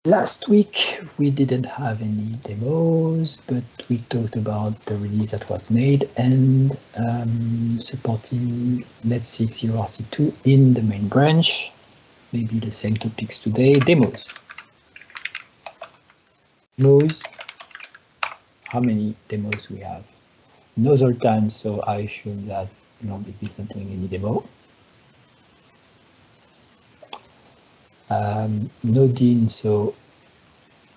Last week we didn't have any demos, but we talked about the release that was made and supporting Let's.6 URC2 in the main branch. Maybe the same topics today. Demos. Demos. How many demos we have? Another time, so I assume that Nobik is not doing any demo. No Dean, so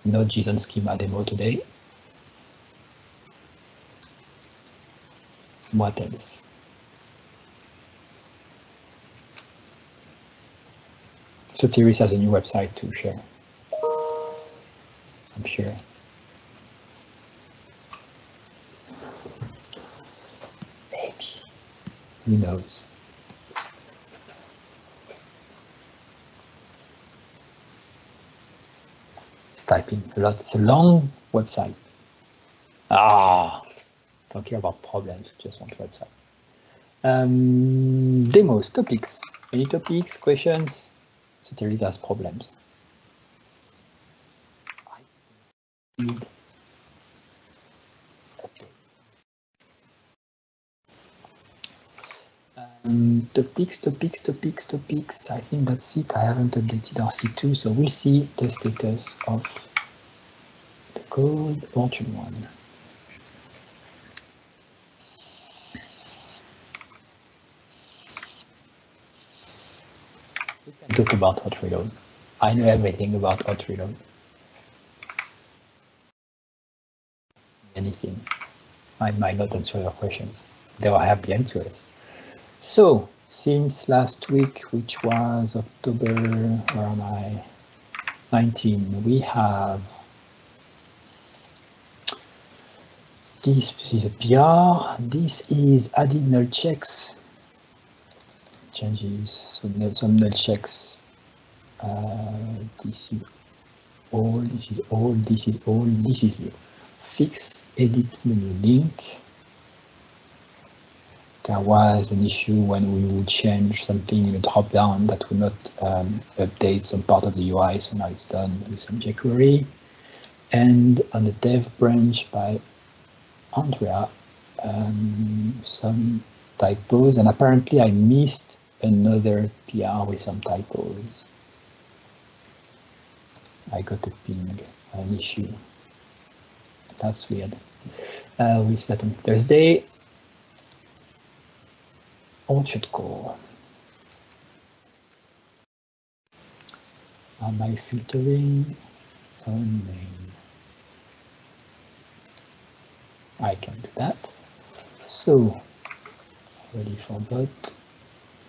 no JSON schema demo today. What else? So Thierry has a new website to share, I'm sure. Maybe. Who knows? It's typing a lot. It's a long website. Don't care about problems, just want websites. Demos, topics. Any topics, questions? So Thierry has problems. Topics. I think that's it. I haven't updated RC2, so we'll see the status of the code version 1. We can talk about hot reload. I know everything about hot reload. Anything. I might not answer your questions, though I have the answers. So, since last week, which was October, where am I? 19, we have this is a PR, this is added null checks, changes, so some null checks, this is all, this is all, this is all, this is new. Fix edit menu link. There was an issue when we would change something in a drop-down that would not update some part of the UI, so now it's done with some jQuery. And on the dev branch by Andrea, some typos, and apparently I missed another PR with some typos. I got a ping, an issue. That's weird. We start on Thursday. Orchard call. Am I filtering on main? I can do that. So, ready for bot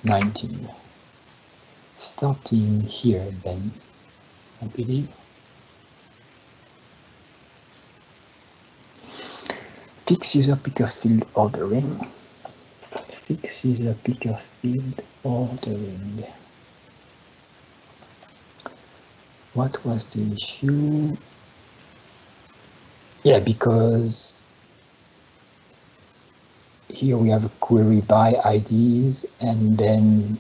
19. Starting here then, I believe. Fix user picker field ordering. Fix user picker field ordering. What was the issue? Yeah, because here we have a query by IDs, and then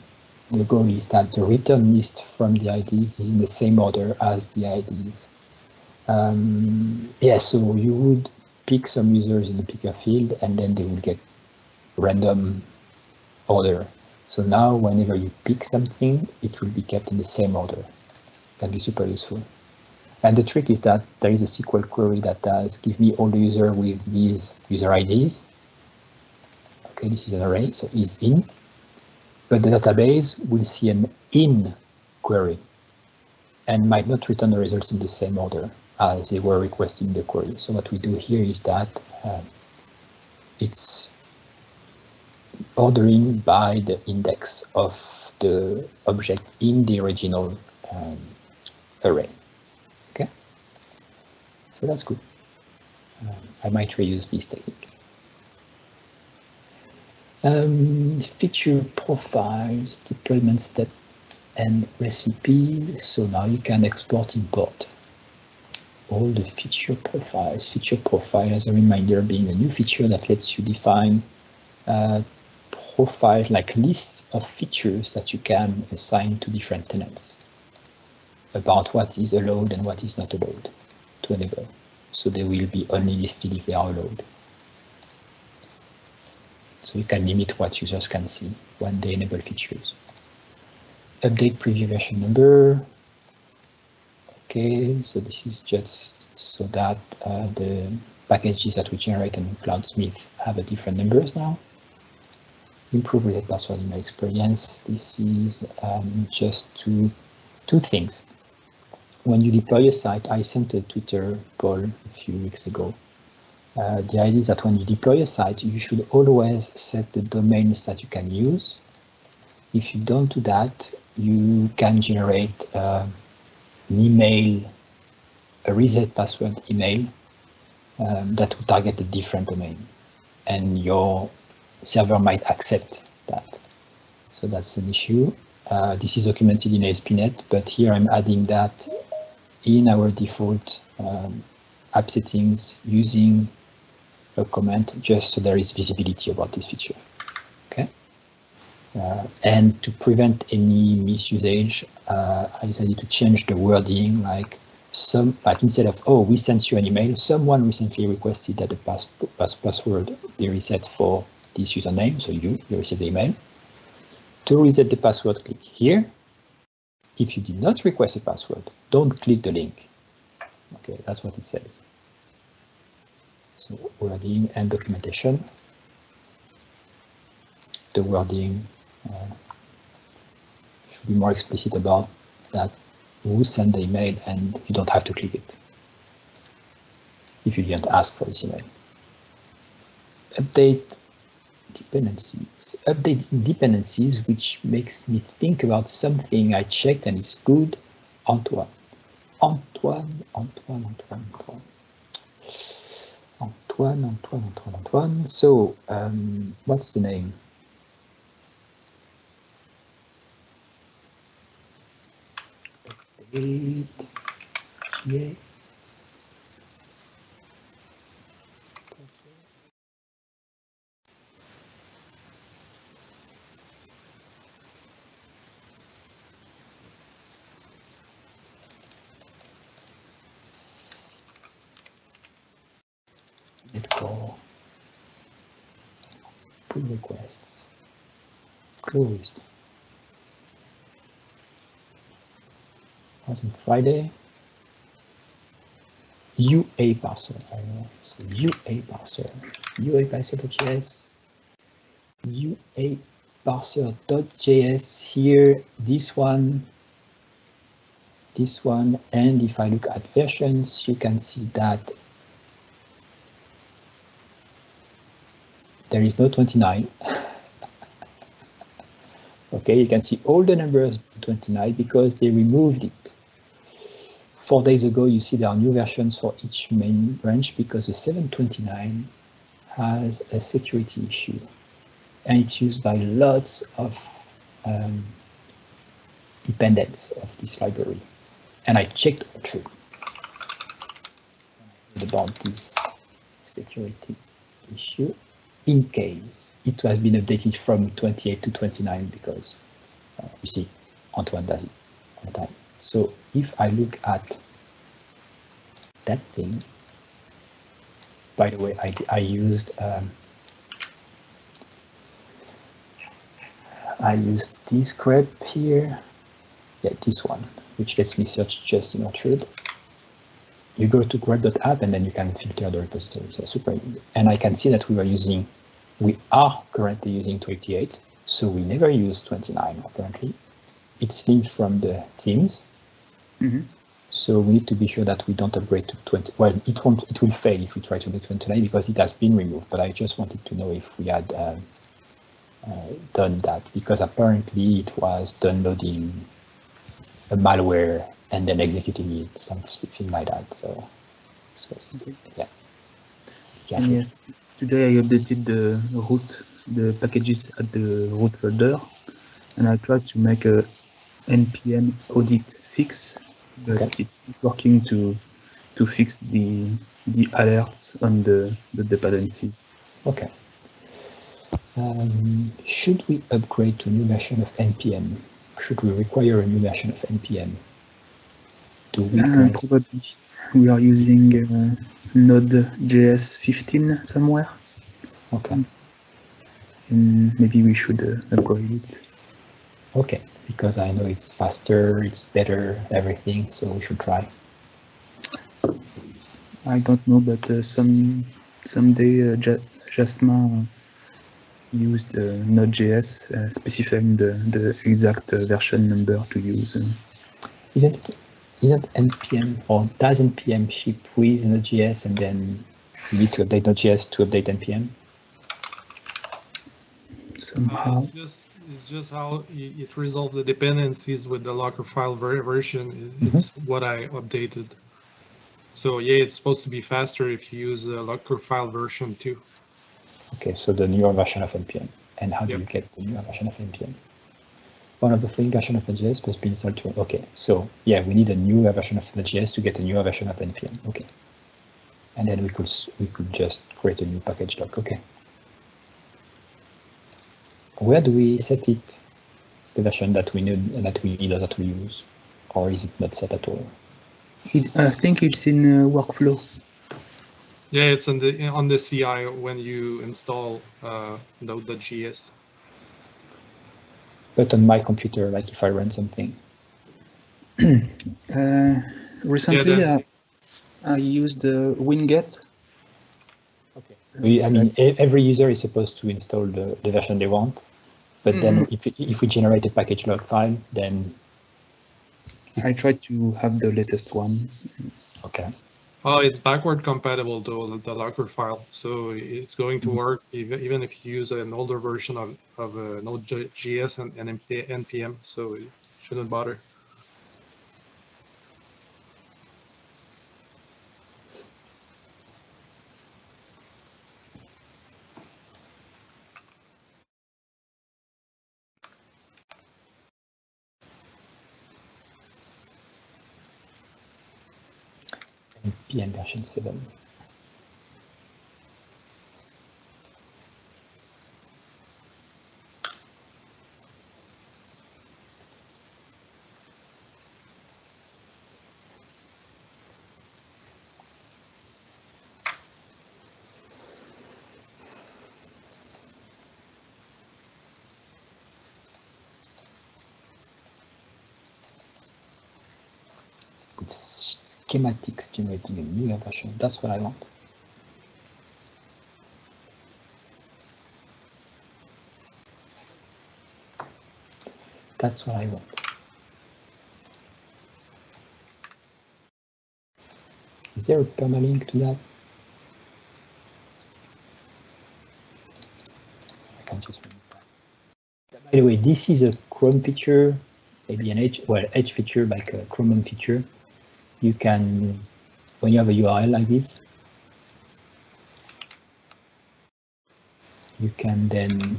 the goal is that the return list from the IDs is in the same order as the IDs. Yeah, so you would pick some users in the picker field, and then they will get random order. So now whenever you pick something, it will be kept in the same order. Can be super useful. And the trick is that there is a SQL query that does give me all the user with these user IDs. Okay, this is an array, so is in. But the database will see an in query and might not return the results in the same order as they were requesting the query. So what we do here is that it's ordering by the index of the object in the original array. Okay, so that's good. I might reuse this technique. Feature profiles, deployment step, and recipes. So now you can export, import all the feature profiles. Feature profile, as a reminder, being a new feature that lets you define profiles, like lists of features that you can assign to different tenants. about what is allowed and what is not allowed to enable. So they will be only listed if they are allowed. So you can limit what users can see when they enable features. Update preview version number. Okay, so this is just so that the packages that we generate in Cloudsmith have a different numbers now. Improve reset password email experience. This is just two things. When you deploy a site, I sent a Twitter poll a few weeks ago. The idea is that when you deploy a site, you should always set the domains that you can use. If you don't do that, you can generate an email, a reset password email that will target a different domain, and your server might accept that. So that's an issue. This is documented in ASP.NET, but here I'm adding that in our default app settings using a comment, just so there is visibility about this feature. Okay. And to prevent any misusage, I decided to change the wording, like instead of, oh, we sent you an email, someone recently requested that the password be reset for this username, so you reset the email. To reset the password, click here. If you did not request a password, don't click the link. Okay, that's what it says. So wording and documentation. The wording should be more explicit about that, who sent the email, and you don't have to click it if you didn't ask for this email. Update dependencies. Update dependencies, which makes me think about something I checked and it's good. Antoine. So, what's the name? Update. Yeah. Let's go. Pull requests. Closed. Was on Friday. UA parser. I know. So UA parser. UA parser.js. UA parser.js here. This one. And if I look at versions, you can see that there is no 29. Okay, you can see all the numbers 29 because they removed it. 4 days ago, you see there are new versions for each main branch because the 729 has a security issue and it's used by lots of dependents of this library. And I checked true about this security issue in case it has been updated from 28 to 29 because you see Antoine does it all the time. So if I look at that thing, by the way, I used this grep here, yeah, this one, which lets me search just in Orchard. You go to grep.app and then you can filter the repositories. That's super easy. And I can see that we are currently using 28, so we never use 29 currently. It's linked from the themes. Mm-hmm. So we need to be sure that we don't upgrade to 20. Well, it will fail if we try to do 29 because it has been removed, but I just wanted to know if we had done that, because apparently it was downloading a malware and then executing it, something like that. So okay. Yeah. Yes, today I updated the root, the packages at the root folder, and I tried to make a npm audit fix, but okay, it's not working to fix the alerts on the dependencies. Okay. Should we upgrade to a new version of npm? Should we require a new version of npm? Do we probably we are using Node.js 15 somewhere. Okay. And maybe we should upgrade it. Okay, because I know it's faster, it's better, everything, so we should try. I don't know, but someday Jasmin used Node.js specifying the exact version number to use. Isn't npm or does npm ship with Node.js and then you need to update Node.js to update npm? Somehow. It's just how it resolves the dependencies with the locker file version. It's what I updated. So yeah, it's supposed to be faster if you use the locker file version too. Okay, so the newer version of npm. And how do you get the newer version of npm? One of the following version of Node.js must be installed to. Okay, so yeah, we need a newer version of Node.js to get a newer version of npm. Okay, and then we could just create a new package doc. Okay. Where do we set it? The version that we need or that we use, or is it not set at all? I think it's in workflow. Yeah, it's on the CI when you install Node.js. But on my computer, like if I run something. Recently, I used Winget. Okay. I mean, every user is supposed to install the version they want, but then if we generate a package log file, then I tried to have the latest ones. Okay. Oh, it's backward compatible to the locker file, so it's going to work even if you use an older version of Node.js and npm, so it shouldn't bother. npm version 7. Schematics generating a newer version. That's what I want. That's what I want. Is there a permalink to that? I can just remove that. By the way, this is a Chrome feature, maybe an Edge feature, like a Chromium feature. You can, when you have a URL like this, you can then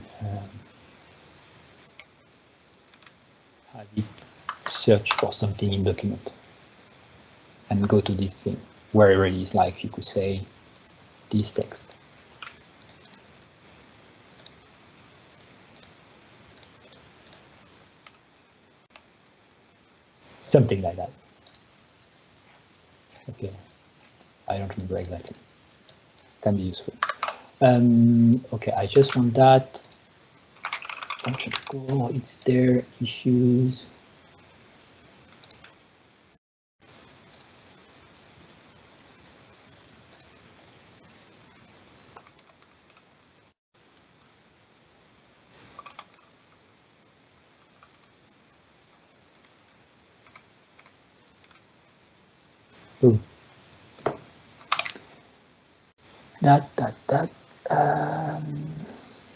have it search for something in document and go to this thing, wherever it is, like you could say this text. Something like that. Okay, I don't remember exactly. Can be useful. Okay, I just want that. Function call, it's there. Issues. Boom.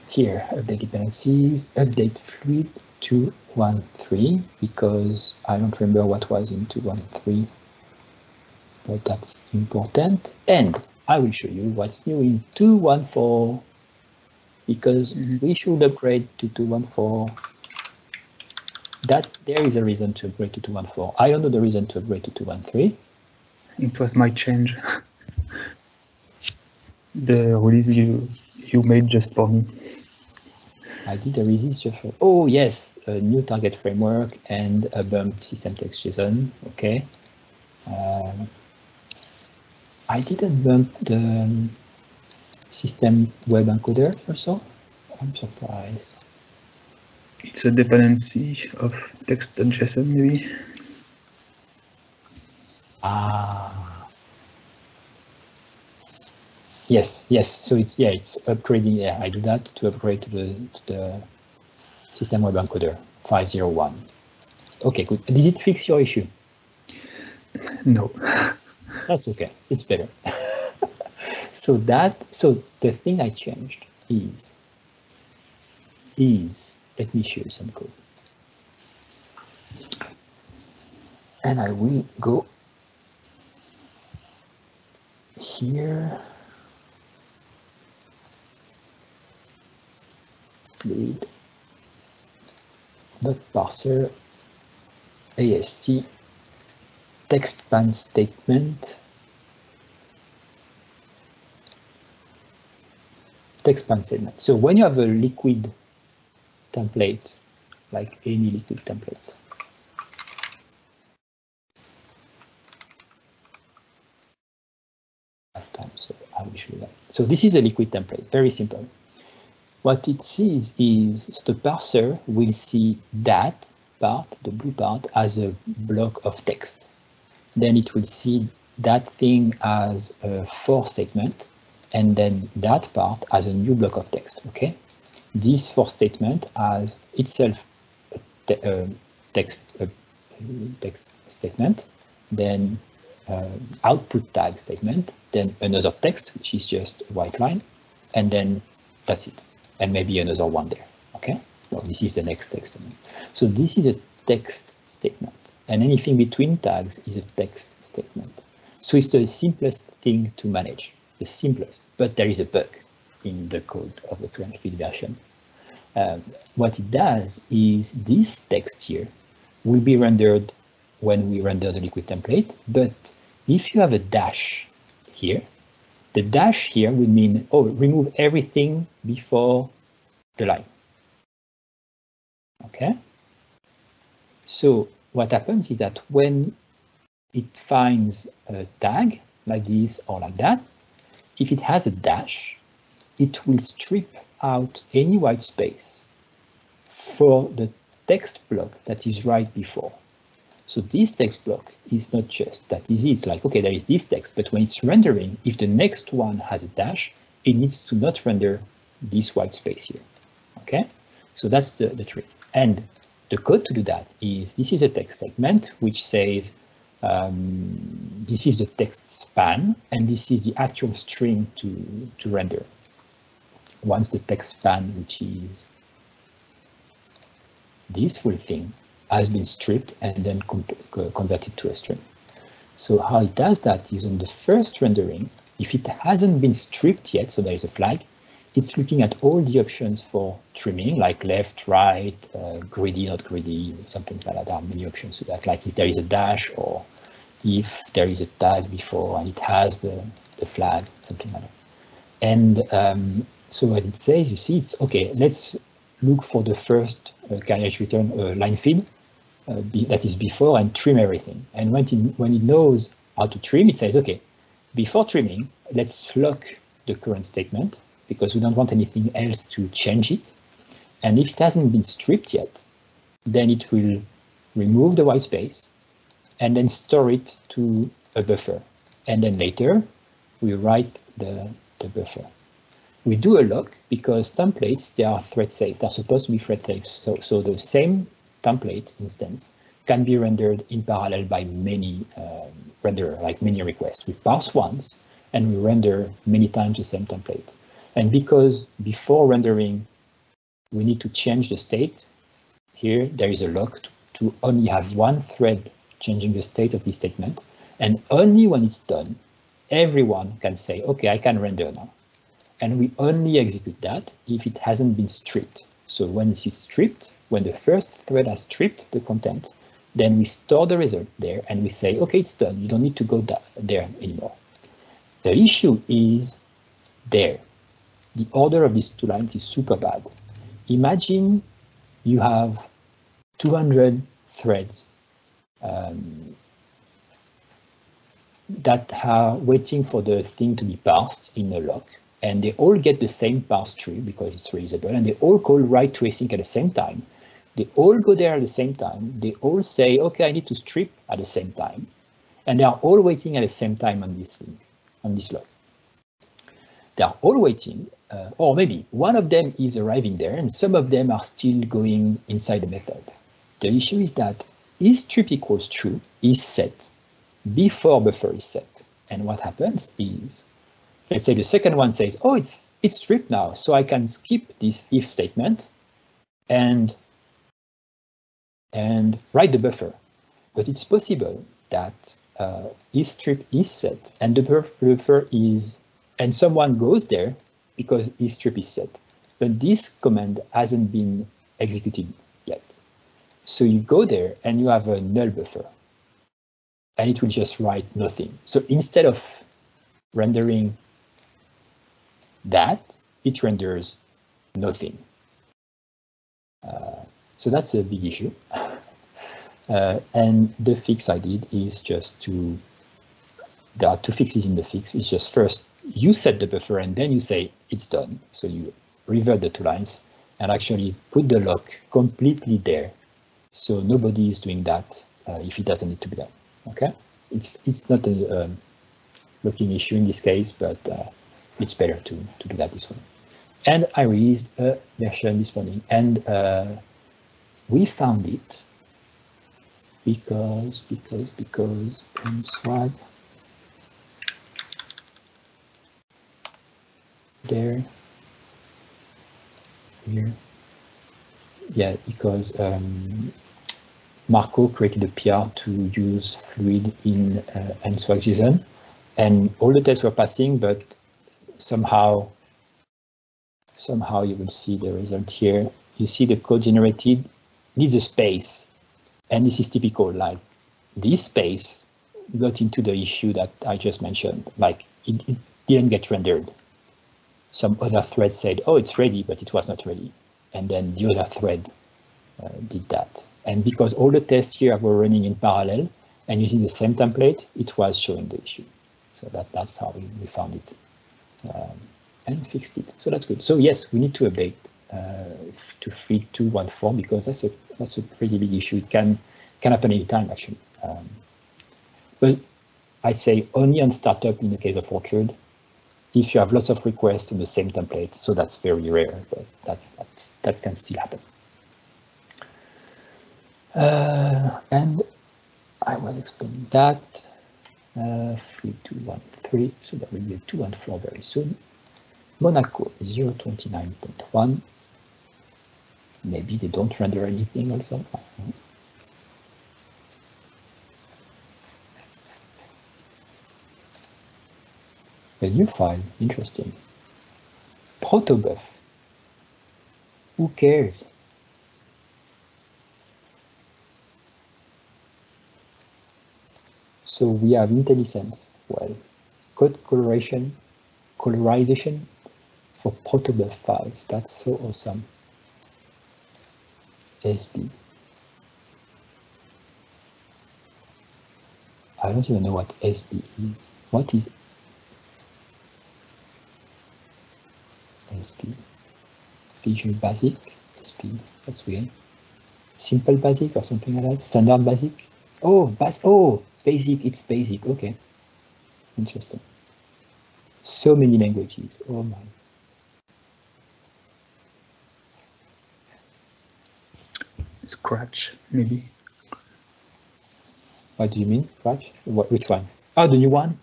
Here, update dependencies, update fluid 2.1.3, because I don't remember what was in 2.1.3, but that's important. And I will show you what's new in 2.1.4, because we should upgrade to 2.1.4. That there is a reason to upgrade to 2.1.4. I don't know the reason to upgrade to 2.1.3. It was my change. The release you made just for me. I did a release just for, oh yes, a new target framework and a bump system text JSON. Okay. I didn't bump the system web encoder also. I'm surprised. It's a dependency of text.json, maybe. Yes. So it's upgrading. Yeah, I do that to upgrade to the system web encoder 501. Okay, good. Did it fix your issue? No. That's okay. It's better. So the thing I changed is let me show you some code. And I will go here. Read dot parser AST text span statement. Text span statement. So when you have a liquid template, like any liquid template, so I will show you that. So this is a liquid template, very simple. What it sees is the parser will see that part, the blue part, as a block of text. Then it will see that thing as a for statement, and then that part as a new block of text. Okay, this for statement as itself a text statement, then output tag statement, then another text, which is just a white line, and then that's it. And maybe another one there. Okay, well, this is the next text statement. So this is a text statement, and anything between tags is a text statement. So it's the simplest thing to manage, the simplest, but there is a bug in the code of the current feed version. What it does is this text here will be rendered when we render the liquid template, but if you have a dash here, the dash here would mean, oh, remove everything before the line. Okay. So what happens is that when it finds a tag like this or like that, if it has a dash, it will strip out any white space for the text block that is right before. So this text block is not just that easy. It's like, okay, there is this text, but when it's rendering, if the next one has a dash, it needs to not render this white space here. Okay, so that's the trick. And the code to do that is, this is a text segment which says, this is the text span, and this is the actual string to render. Once the text span, which is this full thing, has been stripped and then converted to a string. So how it does that is on the first rendering, if it hasn't been stripped yet, so there is a flag, it's looking at all the options for trimming, like left, right, greedy, not greedy, something like that. There are many options to that, like if there is a dash or if there is a tag before and it has the flag, something like that. And so what it says, you see, it's okay, let's look for the first carriage return line feed that is before and trim everything. And when it knows how to trim, it says, okay, before trimming, let's lock the current statement because we don't want anything else to change it. And if it hasn't been stripped yet, then it will remove the white space and then store it to a buffer. And then later, we write the buffer. We do a lock because templates, they are thread safe. They're supposed to be thread safe. So the same template instance can be rendered in parallel by many renderer, like many requests. We parse once and we render many times the same template. And because before rendering, we need to change the state, here there is a lock to only have one thread changing the state of this statement. And only when it's done, everyone can say, okay, I can render now. And we only execute that if it hasn't been stripped. So when it is stripped, when the first thread has stripped the content, then we store the result there and we say, okay, it's done. You don't need to go there anymore. The issue is there. The order of these two lines is super bad. Imagine you have 200 threads that are waiting for the thing to be parsed in a lock, and they all get the same parse tree because it's reusable, and they all call write to async at the same time. They all go there at the same time. They all say, okay, I need to strip at the same time. And they are all waiting at the same time on this link, on this log. They are all waiting, or maybe one of them is arriving there and some of them are still going inside the method. The issue is that isStrip equals true is set before buffer is set. And what happens is, let's say the second one says, oh, it's stripped now, so I can skip this if statement and write the buffer. But it's possible that isStrip is set and the buffer is, and someone goes there because isStrip is set, but this command hasn't been executed yet. So you go there and you have a null buffer and it will just write nothing. So instead of rendering that, it renders nothing. So that's a big issue. And the fix I did is just to, there are two fixes in the fix. It's just first, you set the buffer and then you say it's done. So you revert the two lines and actually put the lock completely there. So nobody is doing that if it doesn't need to be done. Okay, it's not a locking issue in this case, but it's better to do that this way. And I released a version this morning, and we found it because swag there here, yeah, because Marco created a PR to use Fluid in SWAG.JSON, and all the tests were passing, but somehow you will see the result here. You see the code generated needs a space, and this is typical. Like this space got into the issue that I just mentioned. Like it didn't get rendered. Some other thread said, "Oh, it's ready," but it was not ready, and then the other thread did that. And because all the tests here were running in parallel and using the same template, it was showing the issue. So that's how we found it and fixed it. So that's good. So yes, we need to update to 3.2.1.4 because that's a pretty big issue. It can happen anytime actually. But I'd say only on startup in the case of Orchard, if you have lots of requests in the same template. So that's very rare, but that can still happen. And I was explaining that 3.2.1.3, so there will be a 2.1.4 very soon. Monaco 0.29.1. Maybe they don't render anything also. A new file, interesting. Protobuf. Who cares? So we have IntelliSense, well, code colorization for protobuf files. That's so awesome. SB. I don't even know what SB is. What is SB? Visual Basic, SB, that's weird. Simple Basic or something like that, Standard Basic. Oh, Basic, it's Basic, okay. Interesting. So many languages, oh my. Scratch, maybe. What do you mean, Scratch? Which one? Oh, the new one?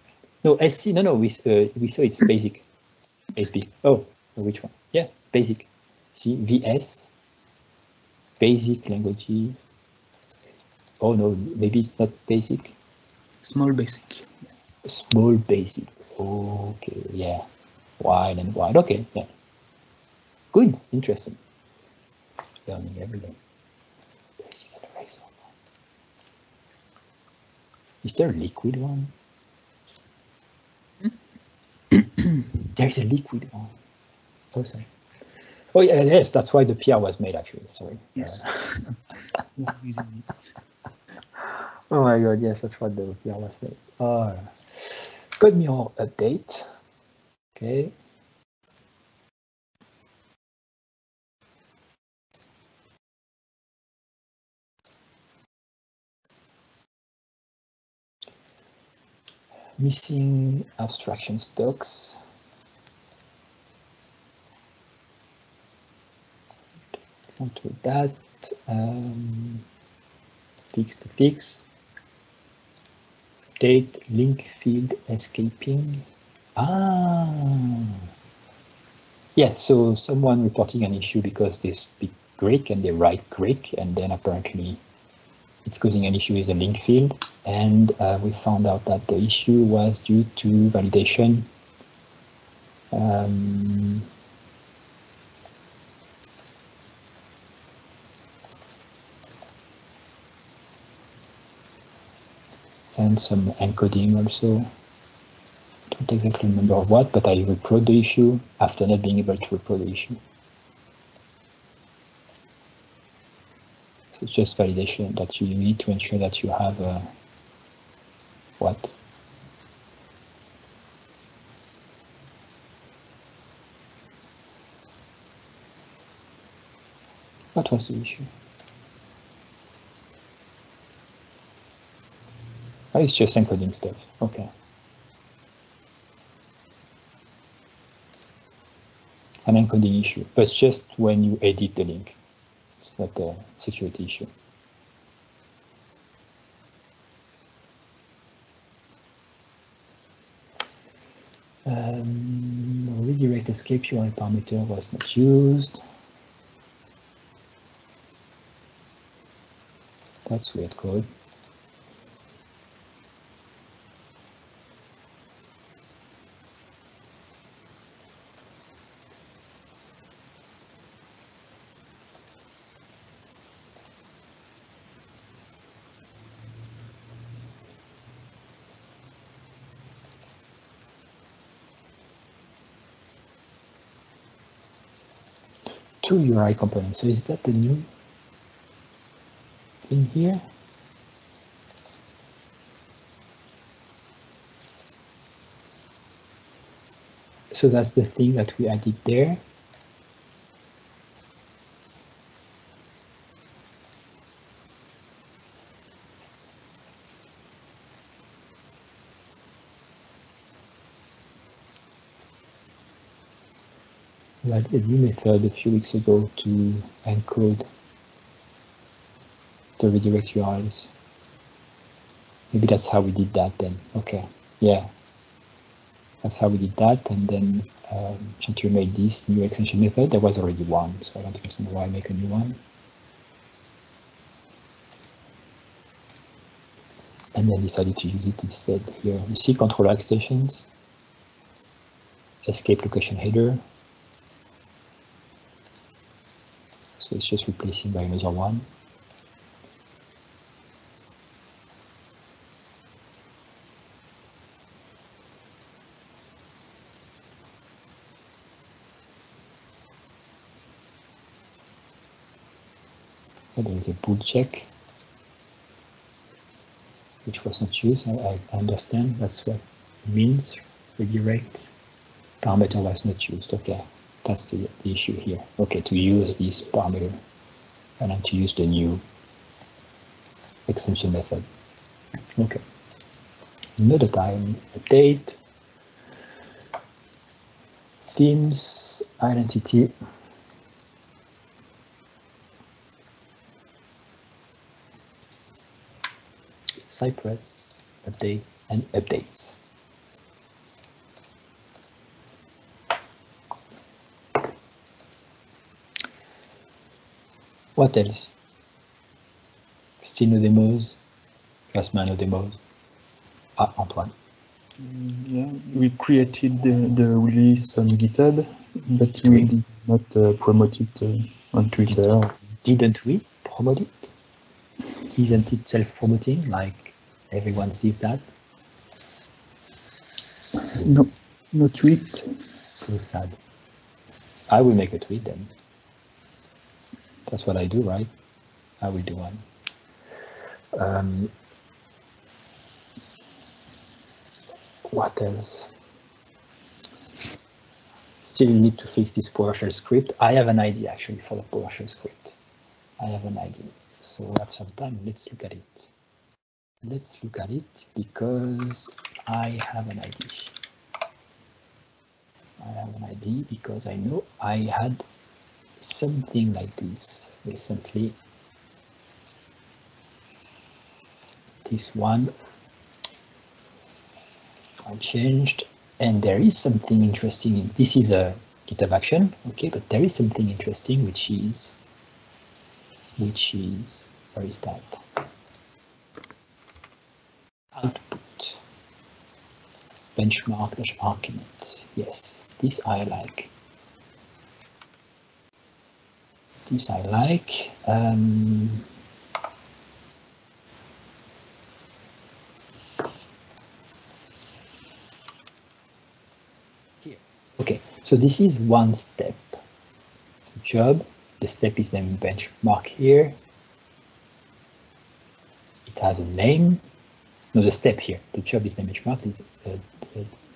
No, SC, no, we saw it's Basic. SB, oh, which one? Yeah, Basic. See, VS, Basic languages. Oh no, maybe it's not Basic. Small Basic. Small Basic. Okay, yeah. Wide and wide. Okay, yeah. Good, interesting. Learning every day. Basic and Razor. Is there a liquid one? There's a liquid one. Oh, sorry. Oh yeah, yes, that's why the PR was made actually. Sorry. Yes. Oh my God, yes, that's what the PR was made. Oh, code mirror update. Okay. Missing abstractions docs. Control that. Fix to fix. Update link field escaping. Yeah, so someone reporting an issue because they speak Greek and they write Greek, and then apparently it's causing an issue with a link field. And we found out that the issue was due to validation. And some encoding also. Don't exactly remember what, but I reprod the issue after not being able to reprod the issue. So it's just validation that you need to ensure that you have what? What was the issue? Oh, it's just encoding stuff. Okay. An encoding issue, but it's just when you edit the link. It's not a security issue. Redirect escapeUrl parameter was not used. That's weird code. Two URI components. So is that the new thing here? So that's the thing that we added there. We added a new method a few weeks ago to encode the redirect URLs. Maybe that's how we did that then. Okay, yeah. That's how we did that, and then Chantier made this new extension method. There was already one, so I don't understand why I make a new one. And then decided to use it instead here. You see controller extensions, escape location header. So it's just replacing by another one. There is a bool check, which was not used. I understand that's what it means. Redirect parameter was not used. Okay, that's the issue here. Okay, to use this parameter and then to use the new extension method. Okay. Another time, update. Themes, identity. Cypress, updates, and updates. What else? Still no demos? Plasma no demos? Ah, Antoine. Yeah, we created the release on GitHub, but we did not promote it on Twitter. Didn't we promote it? Isn't it self-promoting, like everyone sees that? No, no tweet. So sad. I will make a tweet then. That's what I do, right? I will do one. What else? Still need to fix this PowerShell script. I have an ID actually for the PowerShell script. I have an ID. So we have some time. Let's look at it. Let's look at it because I have an ID. I have an ID because I know I had something like this recently. This one I changed, and there is something interesting in this. Is a GitHub action, okay, but there is something interesting which is where is that? Output benchmark argument. Yes, this I like. This I like. Here. Okay, so this is one step. Job. The step is named benchmark here. It has a name. No, the step here. The job is named benchmark. The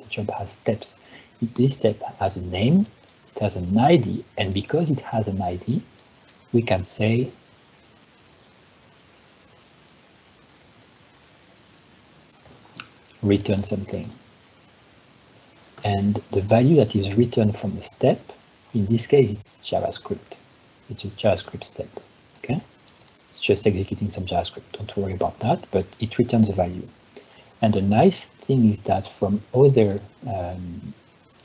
job has steps. This step has a name. It has an ID, and because it has an ID, we can say return something. And the value that is returned from the step, in this case, it's JavaScript. It's a JavaScript step, okay? It's just executing some JavaScript, don't worry about that, but it returns a value. And the nice thing is that from other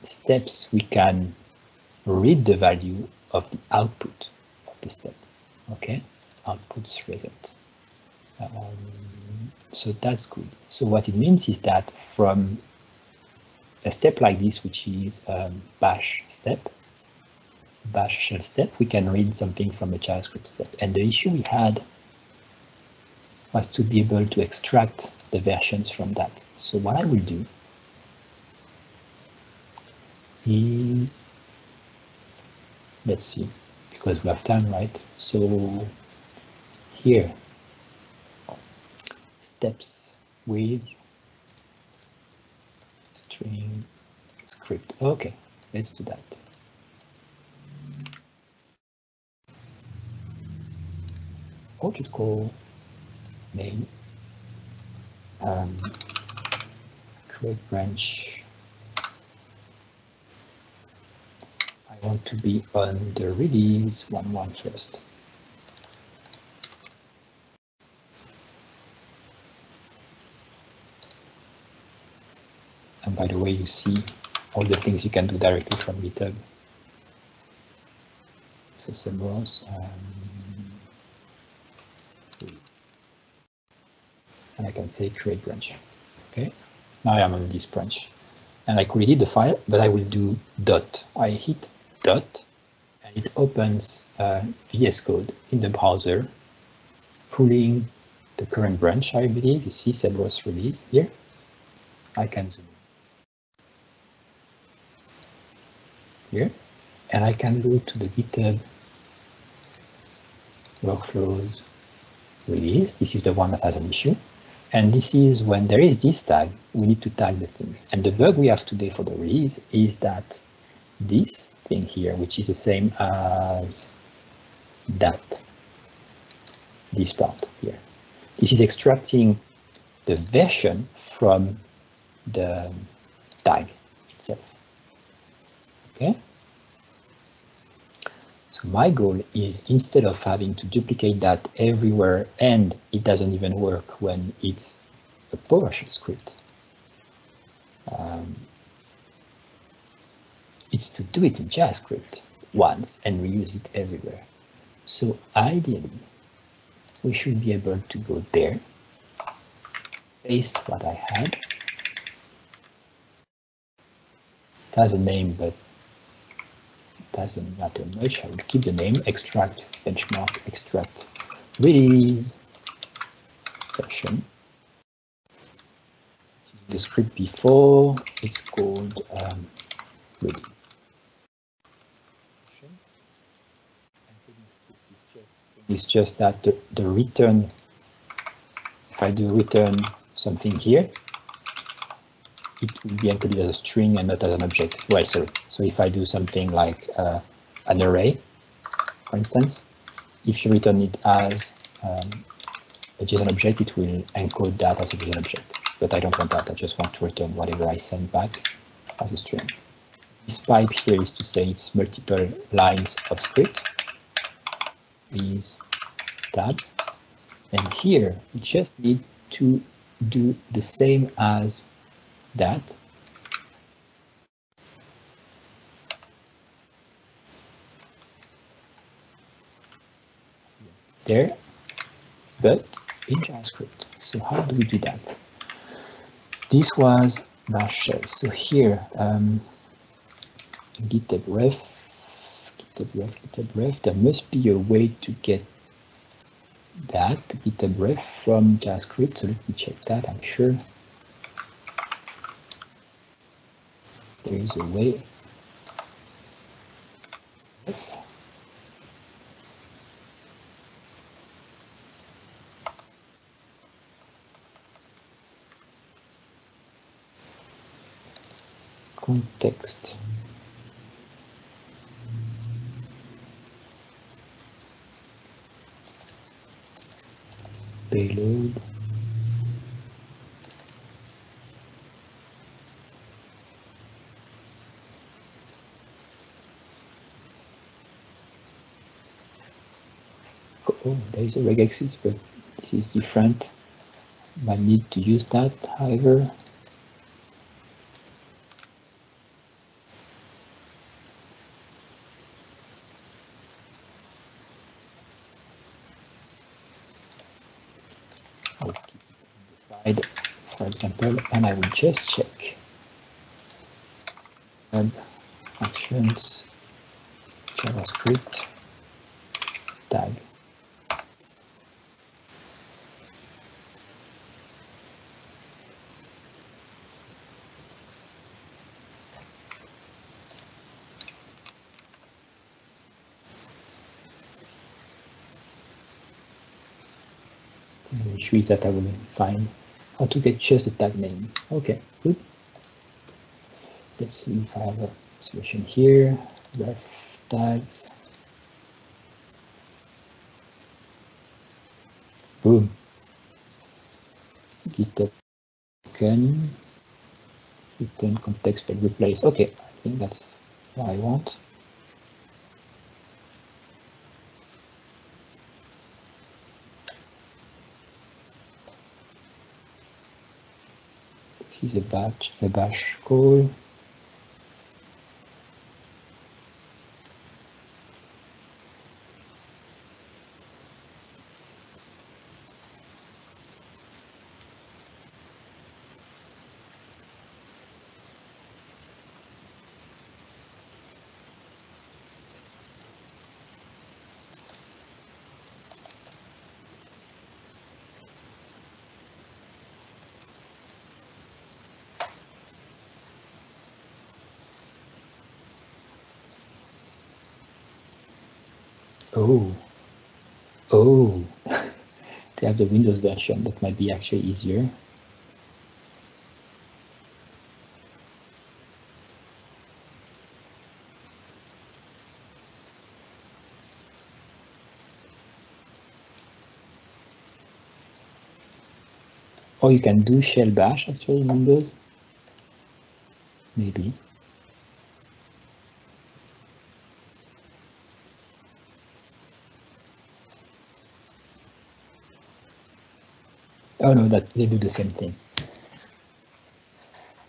steps, we can read the value of the output of the step, okay? Outputs result. So that's good. So what it means is that from a step like this, which is bash step, bash shell step, we can read something from a JavaScript step. And the issue we had was to be able to extract the versions from that. So what I will do is, let's see, because we have time, right? So here, steps with string script. Okay, let's do that. Object call name create branch. I want to be on the release 1.1 first. And by the way, you see all the things you can do directly from GitHub. So some rows. And I can say create branch. Okay, now I am on this branch. And I created the file, but I will do dot. I hit dot, and it opens VS Code in the browser, pulling the current branch, I believe. You see Cerberus release here. I can zoom here, and I can go to the GitHub workflows release. This is the one that has an issue. And this is when there is this tag, we need to tag the things. And the bug we have today for the release is that this thing here, which is the same as that, this part here, this is extracting the version from the tag itself. Okay. So my goal is, instead of having to duplicate that everywhere, and it doesn't even work when it's a PowerShell script, it's to do it in JavaScript once and reuse it everywhere. So ideally, we should be able to go there, paste what I had. It has a name, but doesn't matter much. I will keep the name, extract benchmark, extract release version. The script before, it's called release. It's just that the return, if I do return something here, it will be encoded as a string and not as an object. Well, sorry. So if I do something like an array, for instance, if you return it as a JSON object, it will encode that as a JSON object. But I don't want that. I just want to return whatever I send back as a string. This pipe here is to say it's multiple lines of script, is tabs. And here, we just need to do the same as that. There, but in JavaScript. So how do we do that? This was bash shell. So here, GitHub ref, there must be a way to get that GitHub ref from JavaScript. So let me check that. I'm sure there is a way. Context. Payload. Oh, there is a regexit, but this is different. I need to use that, however. I'll keep it on the side, for example, and I will just check. Web actions, JavaScript, tag. The issue is that I will find how to get just the tag name. Okay, good. Let's see if I have a solution here. Ref tags. Boom. GitHub token. Return context but replace. Okay, I think that's what I want. This is a bash call. Oh, they have the Windows version. That might be actually easier. Or you can do shell bash actually in Windows. Maybe. Oh no, that they do the same thing.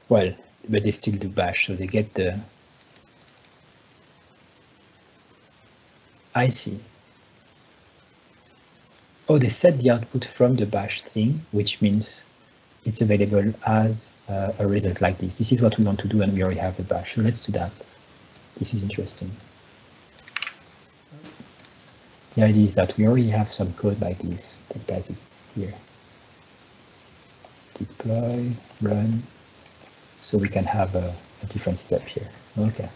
Well, but they still do bash, so they get the. I see. Oh, they set the output from the bash thing, which means it's available as a result like this. This is what we want to do, and we already have the bash. So let's do that. This is interesting. The idea is that we already have some code like this that does it here. Deploy, run, so we can have a different step here. Okay.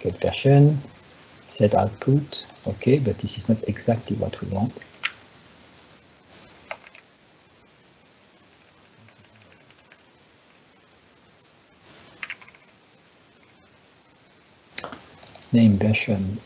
Get version. set output, okay, but this is not exactly what we want. Name version.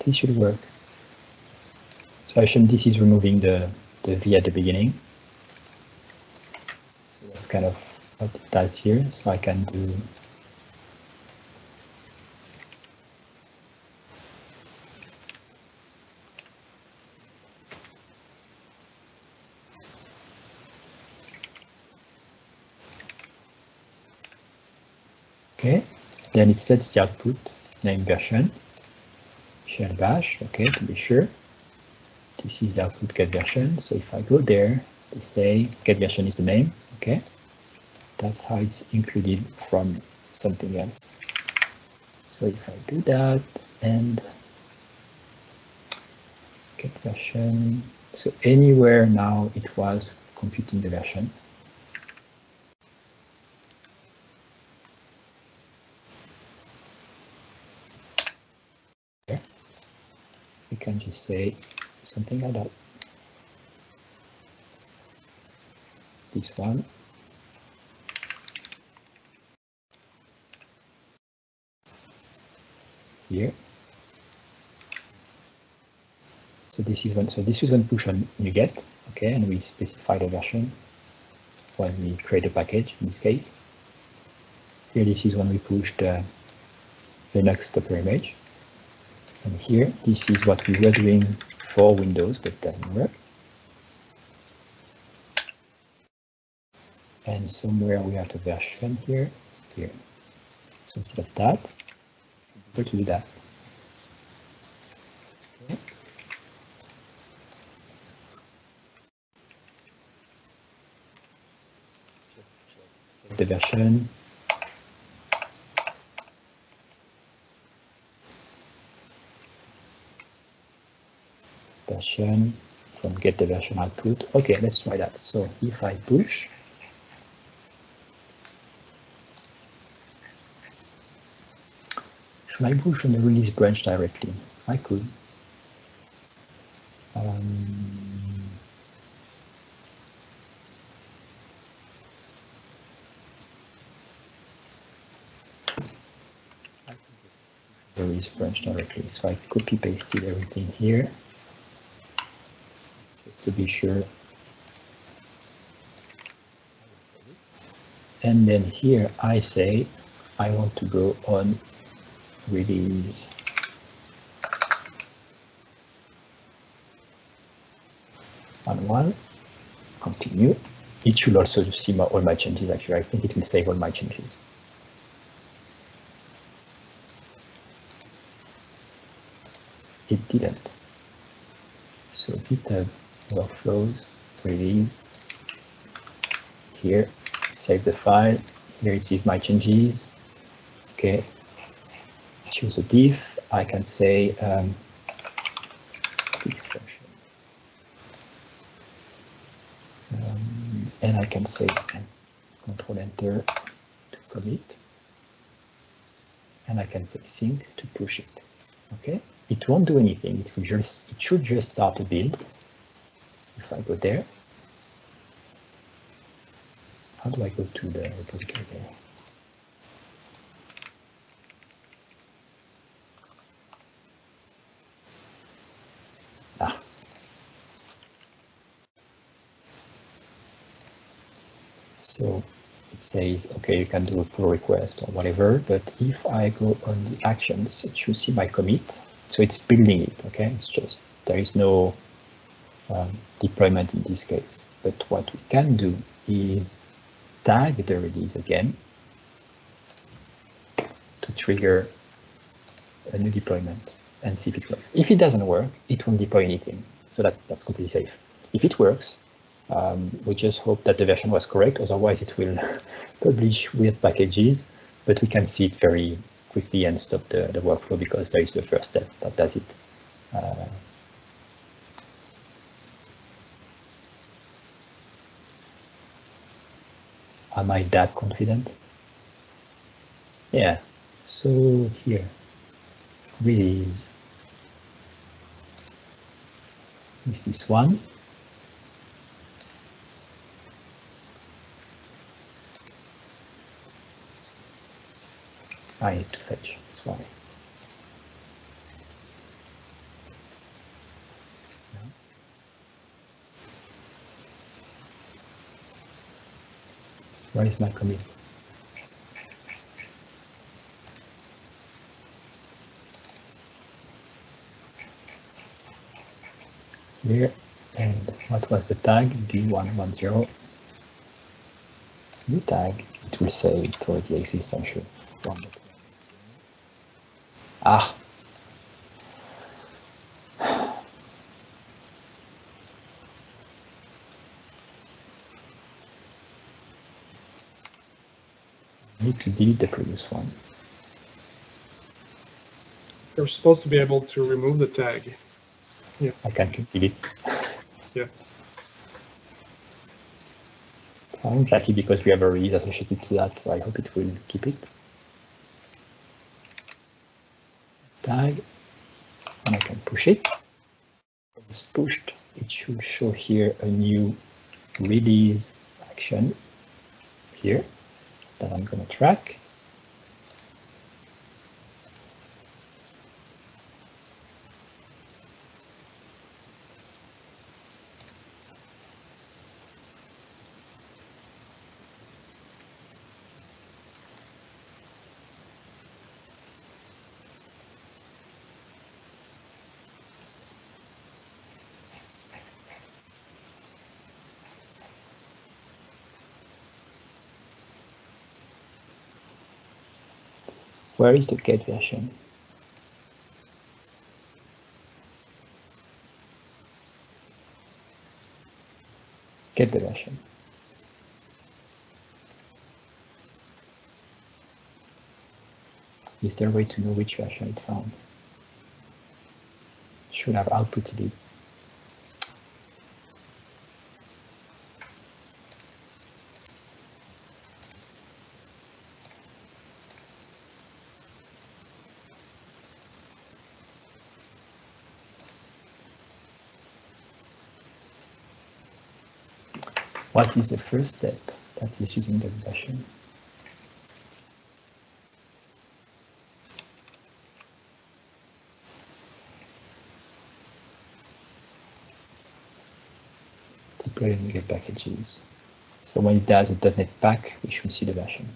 This should work. So I assume this is removing the V at the beginning. So that's kind of what it does here. So I can do okay. Then it sets the output name version. Shell bash, okay, to be sure. This is the output get version. So if I go there, they say get version is the name, okay. That's how it's included from something else. So if I do that and get version, so anywhere now it was computing the version. Okay. We can just say something like that. This one. Here. So this is one. So this is going to push on NuGet, okay, and we specify the version when we create a package. In this case, here this is when we push the Linux Docker image, and here this is what we were doing for Windows, but it doesn't work. And somewhere we have the version here. So instead of that, we're able to do that. Okay. The version. Version from get the version output. Okay, let's try that. So if I push, should I push on the release branch directly? I could. The release branch directly. So I copy pasted everything here just to be sure. And then here I say I want to go on release one, continue. It should also see all my changes. Actually, I think it will save all my changes. It didn't. So GitHub workflows, release, here, save the file. Here it is my changes. Okay, choose a diff. I can say and I can say Control Enter to commit, and I can say sync to push it. Okay, it won't do anything. It should just start a build. If I go there, how do I go to the repository there? So it says, okay, you can do a pull request or whatever, but if I go on the actions, it should see my commit. So it's building it, okay? It's just, there is no deployment in this case. But what we can do is tag the release again to trigger a new deployment and see if it works. If it doesn't work, it won't deploy anything. So that's completely safe. If it works, we just hope that the version was correct, otherwise it will publish weird packages, but we can see it very quickly and stop the workflow because there is the first step that does it. Am I that confident? Yeah, so here, release is this one. I need to fetch this one. Where is my commit? Here, and what was the tag? D110. New tag, it will say it already exists, I'm sure. Ah. Need to delete the previous one. You're supposed to be able to remove the tag. Yeah. I can't delete. Yeah. I'm happy because we have a release associated to that, so I hope it will keep it. Tag, and I can push it. When it's pushed, it should show here a new release action here that I'm going to track. Where is the get version? Get the version. Is there a way to know which version it found? Should have outputted it. What is the first step that is using the version? Deploy and get packages. So when it does a .NET pack, we should see the version.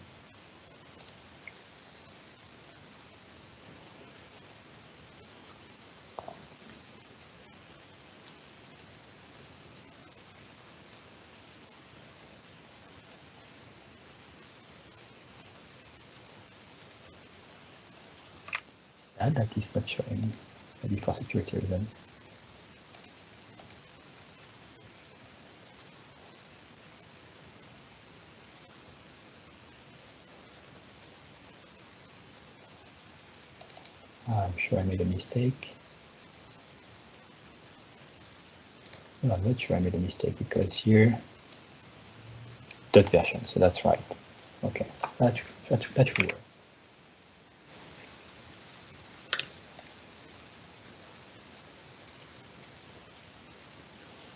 Sad that is not showing, maybe for security reasons. I'm sure I made a mistake. No, I'm not sure I made a mistake because here, dot version, so that's right. Okay, that should work.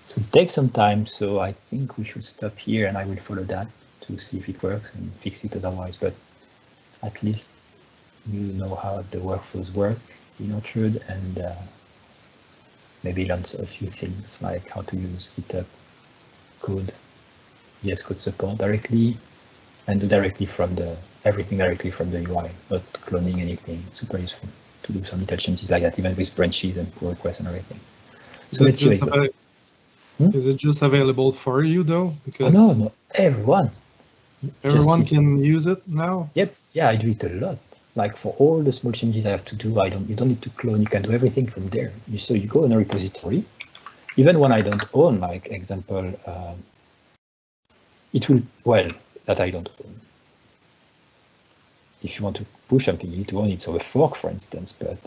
It will take some time, so I think we should stop here and I will follow that to see if it works and fix it otherwise, but at least you know how the workflows work in Orchard and maybe learn a few things like how to use GitHub code, VS Code support directly, and do directly from everything directly from the UI, not cloning anything. Super useful to do some little changes like that, even with branches and pull requests and everything. So let's see. Is it just available for you though? Because no, everyone. Everyone can use it now? Yep. Yeah, I do it a lot. Like for all the small changes I have to do, you don't need to clone. You can do everything from there. So you go in a repository. Even when I don't own, like example, it will, well, that I don't own. If you want to push something, you need to own it. So a fork, for instance, but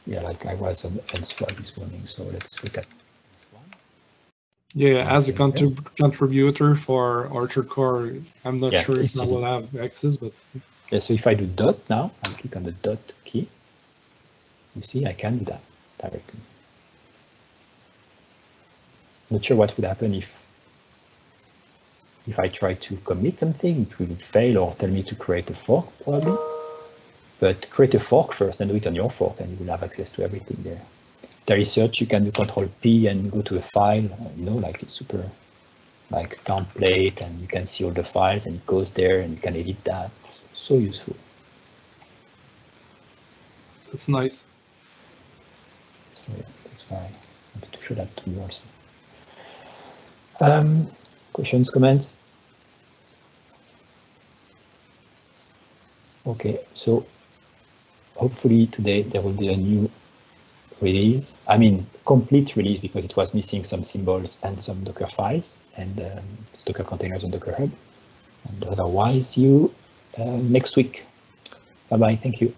yeah, like I was on Elsewhere this morning. So let's look at this one. Yeah, as a contributor for Archer Core, I'm not sure if I will have access, but yeah. So if I do dot now, I click on the dot key. You see, I can do that directly. Not sure what would happen if I try to commit something, it will fail or tell me to create a fork probably. But create a fork first and do it on your fork, and you will have access to everything there. There is search, you can do Control-P and go to a file, like it's super like template, and you can see all the files and it goes there and you can edit that. So useful. That's nice. So yeah, that's why I wanted to show that to you also. Questions, comments? Okay, so hopefully today there will be a new release. I mean, complete release, because it was missing some symbols and some Docker files and Docker containers on Docker Hub. And otherwise, see you next week. Bye-bye. Thank you.